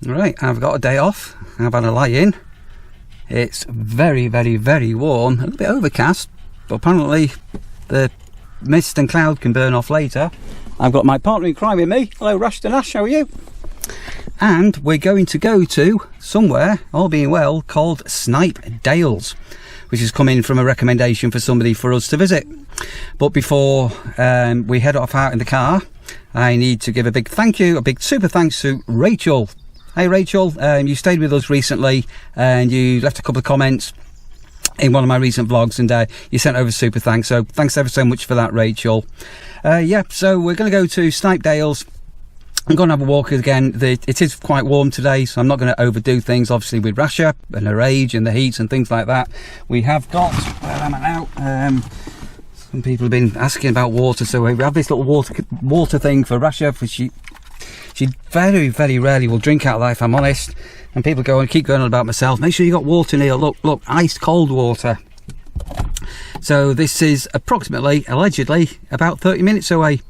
Right, I've got a day off. I've had a lie-in. It's very, very, very warm. A little bit overcast, but apparently the mist and cloud can burn off later. I've got my partner in crime with me. Hello, Rashton Ash, how are you? And we're going to go to somewhere, all being well, called Snipe Dales, which has come in from a recommendation for somebody for us to visit. But before we head off out in the car, I need to give a big thank you, a big super thanks to Rachel. Hey Rachel, you stayed with us recently and you left a couple of comments in one of my recent vlogs, and you sent over super thanks, so thanks ever so much for that, Rachel. Yeah, so we're going to go to Snipe Dales. I'm going to have a walk again. It is quite warm today, so I'm not going to overdo things, obviously, with Rasha and her age and the heat and things like that. We have got, where am I now? Some people have been asking about water, so we have this little water thing for Rasha, which she very, very rarely will drink out of that, if I'm honest. And people go and keep going on about myself. Make sure you got water in here. Look, ice cold water. So this is approximately, allegedly, about 30 minutes away.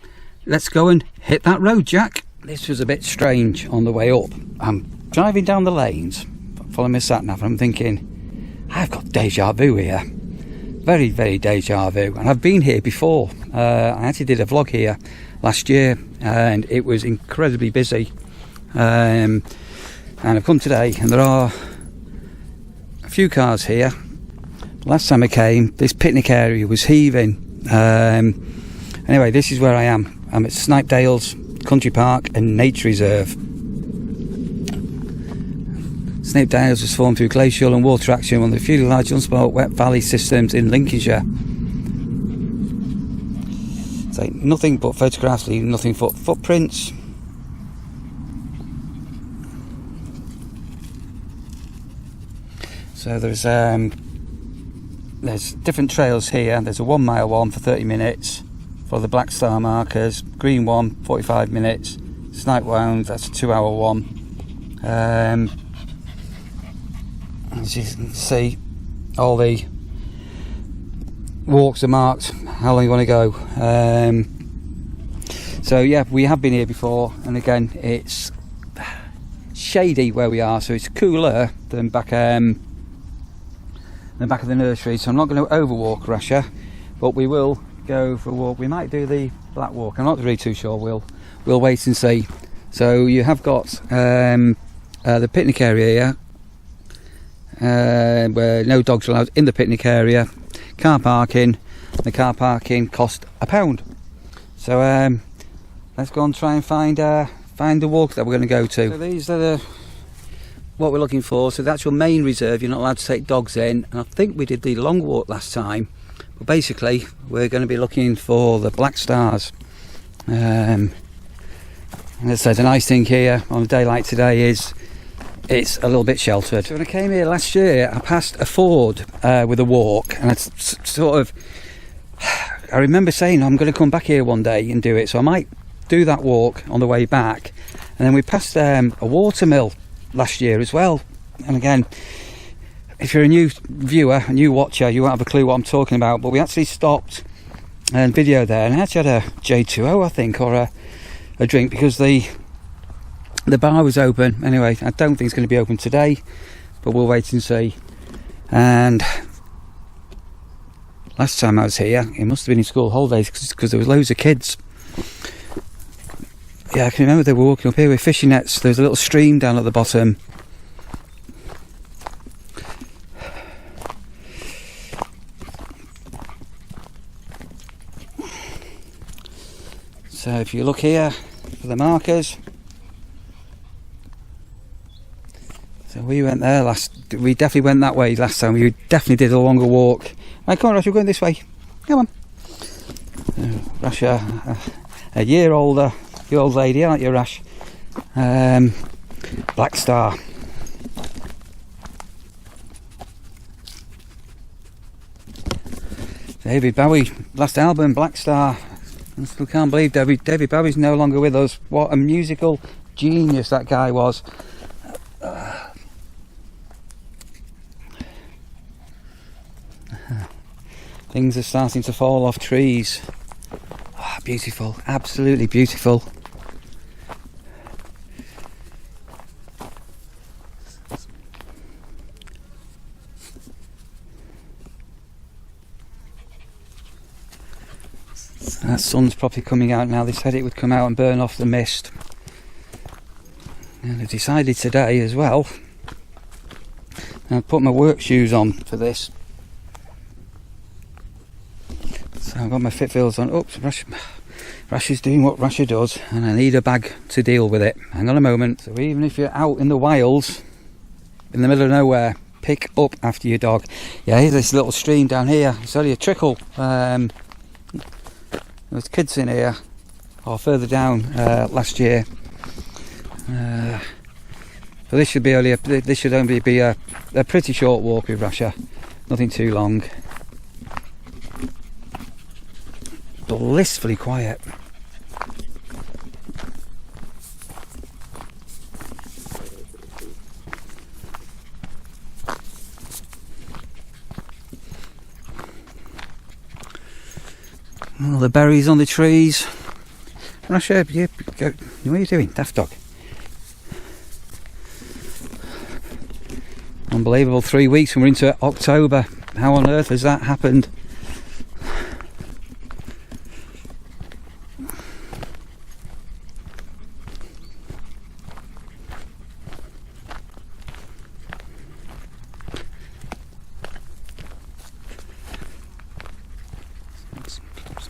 Let's go and hit that road, Jack. This was a bit strange on the way up. I'm driving down the lanes, following my sat nav, and I'm thinking, I've got deja vu here. Very, very deja vu. And I've been here before. I actually did a vlog here last year, and it was incredibly busy. And I've come today, and there are a few cars here. Last time I came, this picnic area was heaving. Anyway, this is where I am. I'm at Snipe Dales Country Park and Nature Reserve. Snipe Dales was formed through glacial and water action, one of the few large unspoilt wet valley systems in Lincolnshire. So nothing but photographs, leaving nothing but footprints. So there's different trails here. There's a 1 mile one for 30 minutes for the black star markers, green one 45 minutes, Snipe Wound, that's a 2 hour one. As you can see, all the walks are marked how long you want to go. So yeah, we have been here before, and again it's shady where we are, so it's cooler than back of the nursery. So I'm not going to overwalk Rasha, but we will go for a walk. We might do the black walk. I'm not really too sure. We'll wait and see. So you have got the picnic area here, where no dogs are allowed in the picnic area. Car parking. The car parking cost £1. So let's go and try and find the walk that we're going to go to. So these are what we're looking for. So the actual main reserve, you're not allowed to take dogs in, and I think we did the long walk last time, but basically we're going to be looking for the black stars. And as I said, the nice thing here on a day like today is it's a little bit sheltered. So when I came here last year, I passed a ford with a walk, and I remember saying I'm going to come back here one day and do it, so I might do that walk on the way back. And then we passed a watermill last year as well, and again, if you're a new viewer, a new watcher, you won't have a clue what I'm talking about, but we actually stopped and video there, and I actually had a J2O, I think, or a drink, because the bar was open. Anyway, I don't think it's going to be open today, but we'll wait and see. And last time I was here, it must have been in school holidays, because there was loads of kids. Yeah, I can remember they were walking up here with fishing nets. There's a little stream down at the bottom. So if you look here for the markers, so we went there we definitely went that way last time. We definitely did a longer walk. Right, come on, Rasha, we're going this way. Come on. Rasha, a year older. You old lady, aren't you, Rash? Black Star. David Bowie, last album, Black Star. I still can't believe David Bowie's no longer with us. What a musical genius that guy was. Things are starting to fall off trees. Oh, beautiful, absolutely beautiful. That sun's probably coming out now. They said it would come out and burn off the mist. And I've decided today as well, I've put my work shoes on for this. So I've got my fit feels on. Oops, Rash is doing what Rasher does, and I need a bag to deal with it. Hang on a moment. So even if you're out in the wilds, in the middle of nowhere, pick up after your dog. Yeah, here's this little stream down here. It's only a trickle. There's kids in here, or further down last year. So this should only be a pretty short walk with Rasher, nothing too long. Blissfully quiet. All the berries on the trees. Rasher, what are you doing, daft dog? Unbelievable, 3 weeks and we're into October. How on earth has that happened?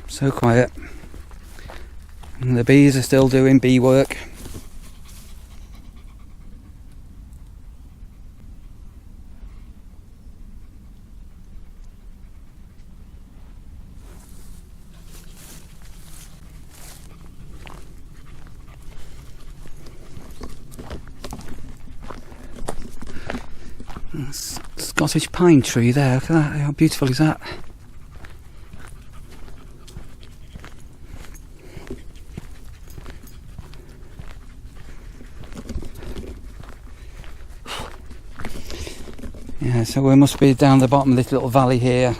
So quiet. And the bees are still doing bee work. Scottish pine tree there, look at that, how beautiful is that? Yeah, so we must be down the bottom of this little valley here.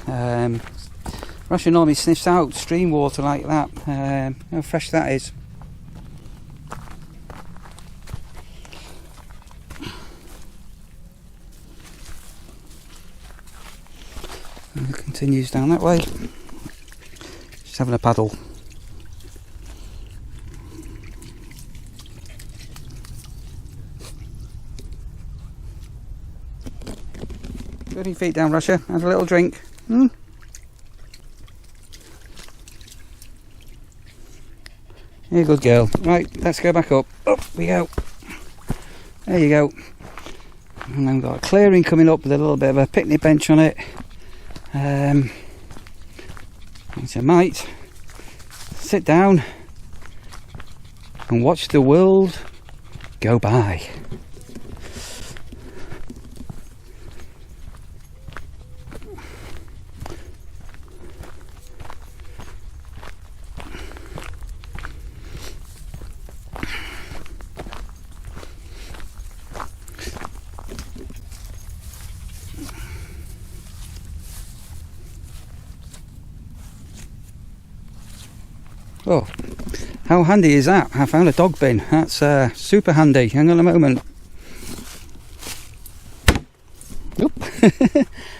Rasher normally sniffs out stream water like that, how fresh that is. And it continues down that way. Just having a paddle. Put your feet down, Rasher. Have a little drink. You're a good girl. Right, let's go back up. Up we go. There you go. And then we've got a clearing coming up with a little bit of a picnic bench on it. So I might sit down and watch the world go by. Oh, how handy is that? I found a dog bin. That's super handy. Hang on a moment. Oop.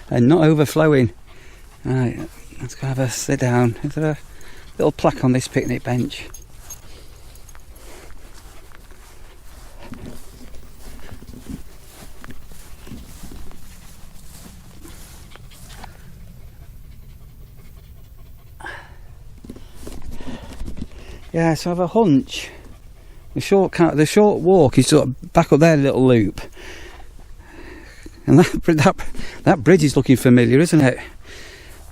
And not overflowing. Right, let's go have a sit down. Is there a little plaque on this picnic bench? Yeah, so I have a hunch. The short walk is sort of back up there, a little loop, and that bridge is looking familiar, isn't it?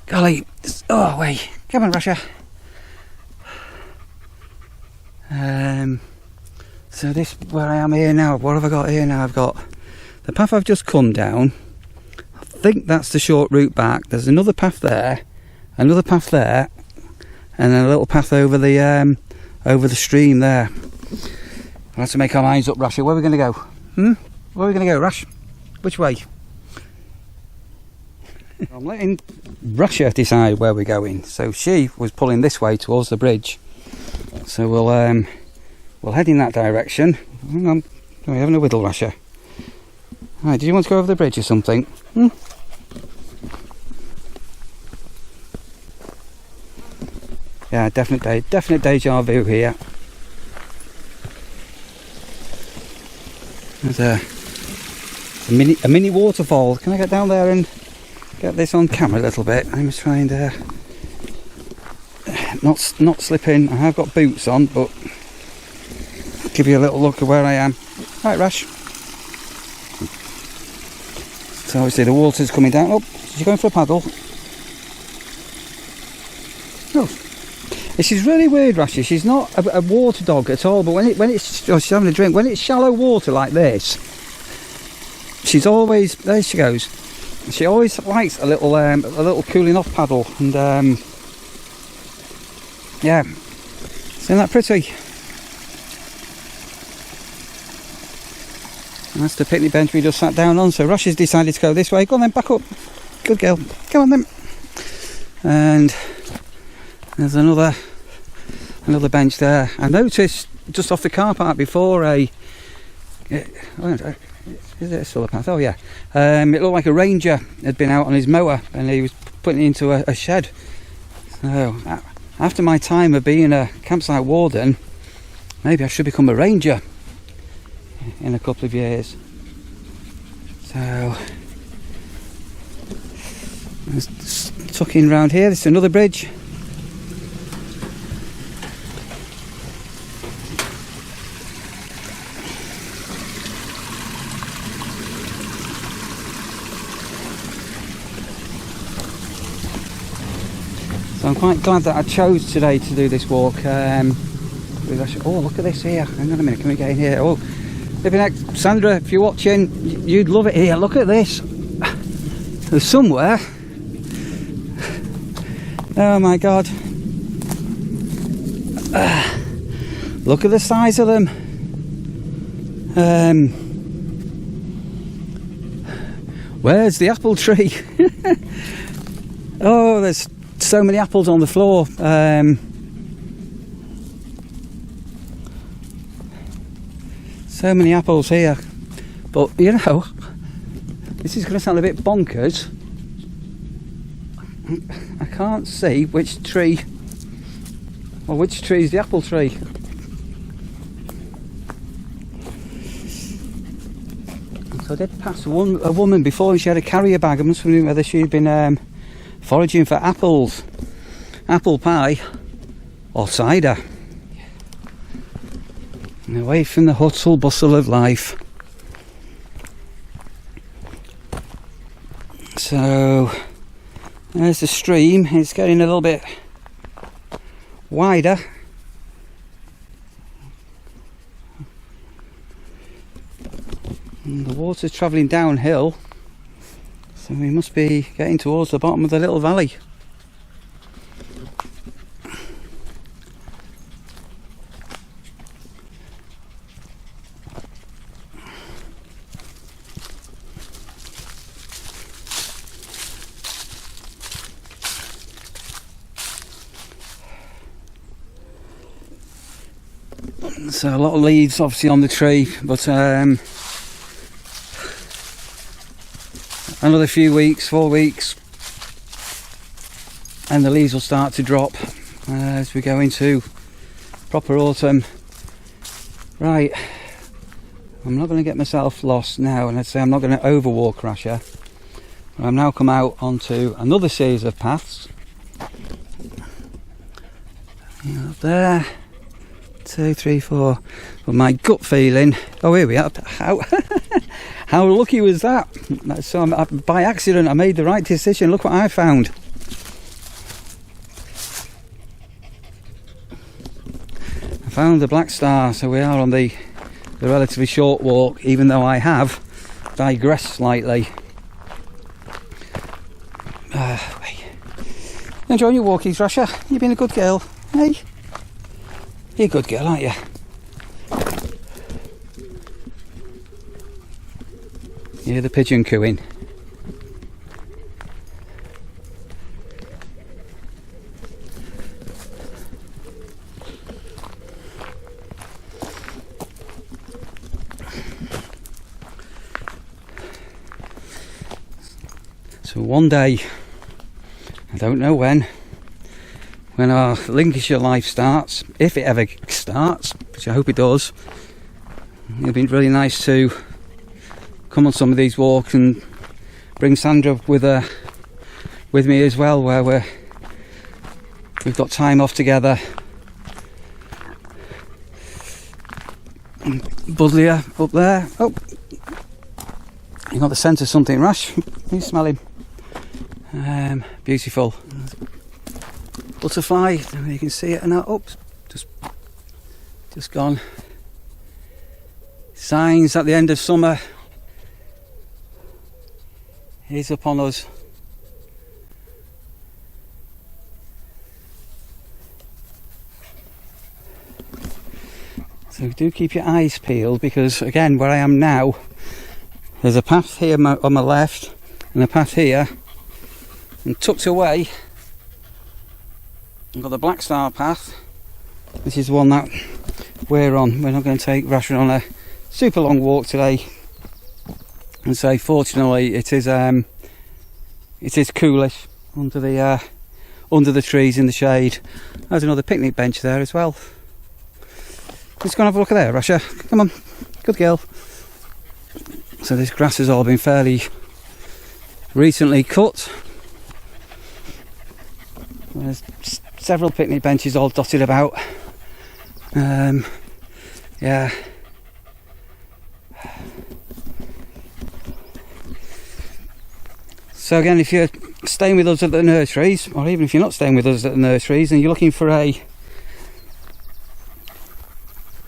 Golly! Oh wait, come on, Rasher. So this where I am here now. What have I got here now? I've got the path I've just come down. I think that's the short route back. There's another path there, another path there, and then a little path over the stream there. We'll have to make our minds up, Rasher. Where are we going to go? Where are we going to go, Rash? Which way? I'm letting Rasher decide where we're going. So she was pulling this way towards the bridge. So we'll head in that direction. Hang on, we're having a whittle, Rasher. Right, did you want to go over the bridge or something? Yeah, definite deja vu here. There's a mini waterfall. Can I get down there and get this on camera a little bit? I'm just trying to not slip in. I have got boots on, but give you a little look at where I am. Right, Rash. So obviously the water's coming down. Oh, she's going for a paddle. Oh, this is really weird, Rashy. She's not a water dog at all, but when it's she's having a drink. When it's shallow water like this, she's always, there she goes. She always likes a little cooling off paddle, and yeah, isn't that pretty? And that's the picnic bench we just sat down on. So Rush has decided to go this way. Go on then, back up. Good girl. Come on then. And there's another bench there. I noticed just off the car park before is it still a path? Oh yeah. It looked like a ranger had been out on his mower and he was putting it into a shed. So after my time of being a campsite warden, maybe I should become a ranger in a couple of years. So let's tuck in round here. This is another bridge. So I'm quite glad that I chose today to do this walk. Oh, look at this here. Hang on a minute, can we get in here? Oh, maybe next, Sandra, if you're watching, you'd love it here. Look at this. There's somewhere. Oh my God. Look at the size of them. Where's the apple tree? Oh, there's so many apples on the floor. So many apples here, but you know, this is going to sound a bit bonkers. I can't see which tree is the apple tree. So I did pass a woman before, and she had a carrier bag. I must have known whether she'd been foraging for apples, apple pie or cider. And away from the hustle bustle of life. So there's the stream. It's getting a little bit wider. And the water's travelling downhill, so we must be getting towards the bottom of the little valley. So a lot of leaves obviously on the tree, but another few weeks, 4 weeks, and the leaves will start to drop as we go into proper autumn. Right, I'm not going to get myself lost now, and I'd say I'm not going to overwalk Rasher. I've now come out onto another series of paths. Up there. 2, 3, 4. But my gut feeling, oh here we are. How lucky was that? So by accident I made the right decision. Look what I found. I found the black star, so we are on the relatively short walk, even though I have digressed slightly. Enjoying your walkies, Rasher? You've been a good girl, hey? You're a good girl, aren't you? You hear the pigeon cooing? So one day, I don't know when, when our Lincolnshire life starts, if it ever starts, which I hope it does. It'll be really nice to come on some of these walks and bring Sandra with me as well, where we've got time off together. Buzzlier up there. Oh, you got the scent of something, Rash. Can you smell him? Beautiful. Butterfly, you can see it now. Oops, just gone. Signs at the end of summer is upon us. So do keep your eyes peeled, because again, where I am now, there's a path here on my left and a path here, and tucked away I've got the Black Star path. This is the one that we're on. We're not going to take Rasher on a super long walk today, and say fortunately it is coolish under the trees in the shade. There's another picnic bench there as well. Let's go and have a look at there, Rasher. Come on, good girl. So this grass has all been fairly recently cut. There's several picnic benches all dotted about. Yeah. So again, if you're staying with us at the nurseries, or even if you're not staying with us at the nurseries and you're looking for a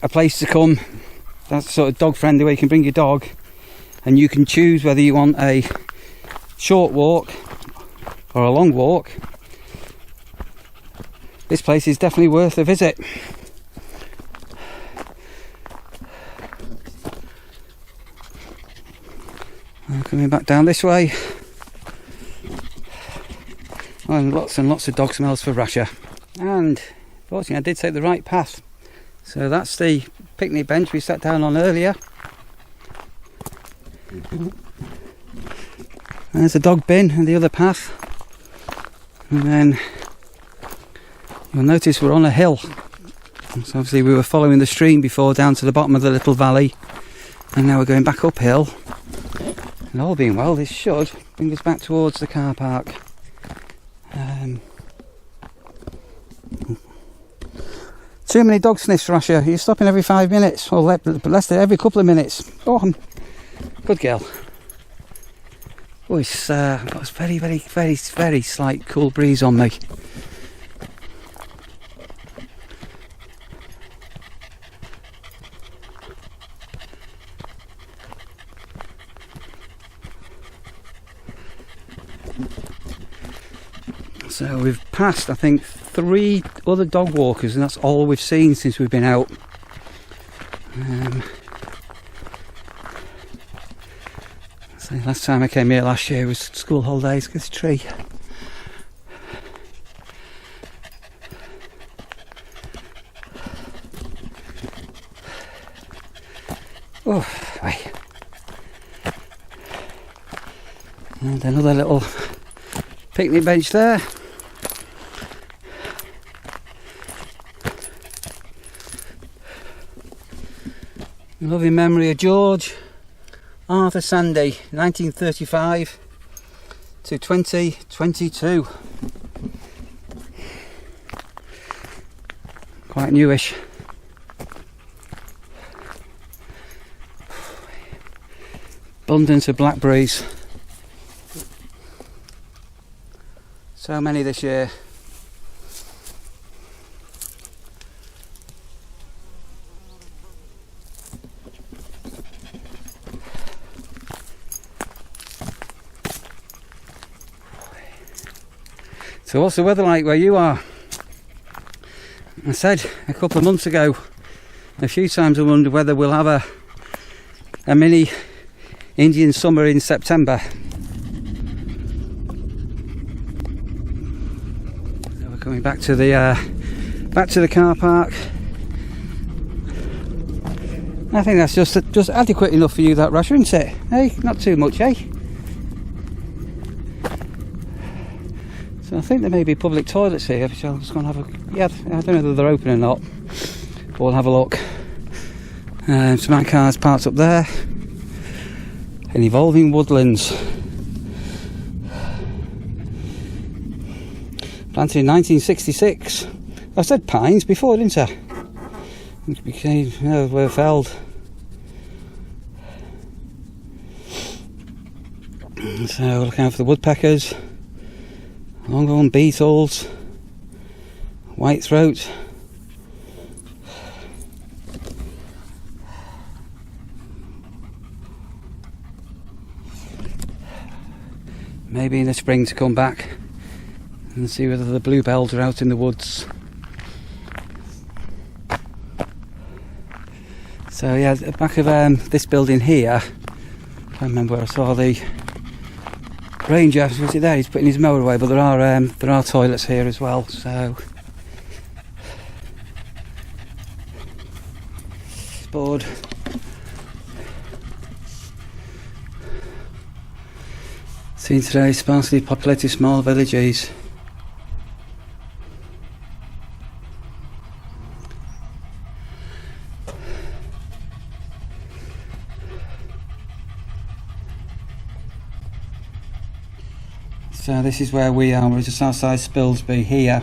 place to come that's sort of dog friendly, where you can bring your dog and you can choose whether you want a short walk or a long walk, this place is definitely worth a visit. Coming back down this way, and lots of dog smells for Rasher. And fortunately I did take the right path. So that's the picnic bench we sat down on earlier. There's a dog bin and the other path. And then you'll notice we're on a hill. So obviously we were following the stream before down to the bottom of the little valley, and now we're going back uphill. And all being well, this should bring us back towards the car park. Too many dog sniffs, Rasher. You're stopping every 5 minutes, or less than every couple of minutes. Oh, good girl. Oh, it's got a very, very, very, very slight cool breeze on me. So we've passed, I think, 3 other dog walkers, and that's all we've seen since we've been out. So last time I came here last year was school holidays. Look at this tree. Oh, right. And another little picnic bench there. Loving memory of George Arthur Sandy, 1935 to 2022. Quite newish. Abundance of blackberries. So many this year. So what's the weather like where you are? I said a couple of months ago, a few times I wondered whether we'll have a mini Indian summer in September. So we're coming back to the car park. I think that's just adequate enough for you, that Rasher, isn't it? Hey, not too much, eh? So I think there may be public toilets here, which I'll just go and have a... Yeah, I don't know whether they're open or not, but we'll have a look. So my car's parked up there. In evolving woodlands. Planted in 1966. I said pines before, didn't I? It became, were felled. So look out for the woodpeckers, longhorn beetles, whitethroat. Maybe in the spring to come back and see whether the bluebells are out in the woods. So yeah, at the back of this building here, I can't remember where I saw the ranger. Was it there? He's putting his mower away, but there are toilets here as well. So board. Seen today, sparsely populated small villages. So this is where we are. We're just outside Spilsby here,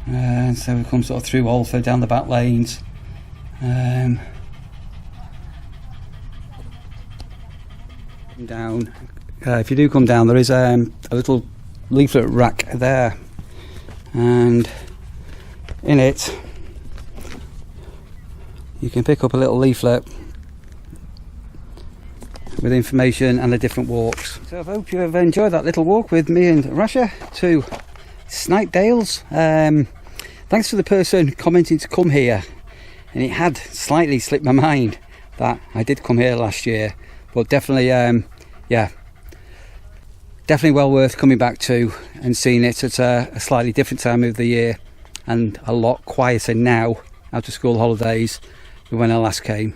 and so we come sort of through Alford down the back lanes. Down. If you do come down, there is a little leaflet rack there, and in it you can pick up a little leaflet with information and the different walks. So I hope you have enjoyed that little walk with me and Rasha to Snipe Dales. Thanks to the person commenting to come here, and it had slightly slipped my mind that I did come here last year, but definitely yeah, definitely well worth coming back to and seeing it at a slightly different time of the year, and a lot quieter now after school holidays than when I last came.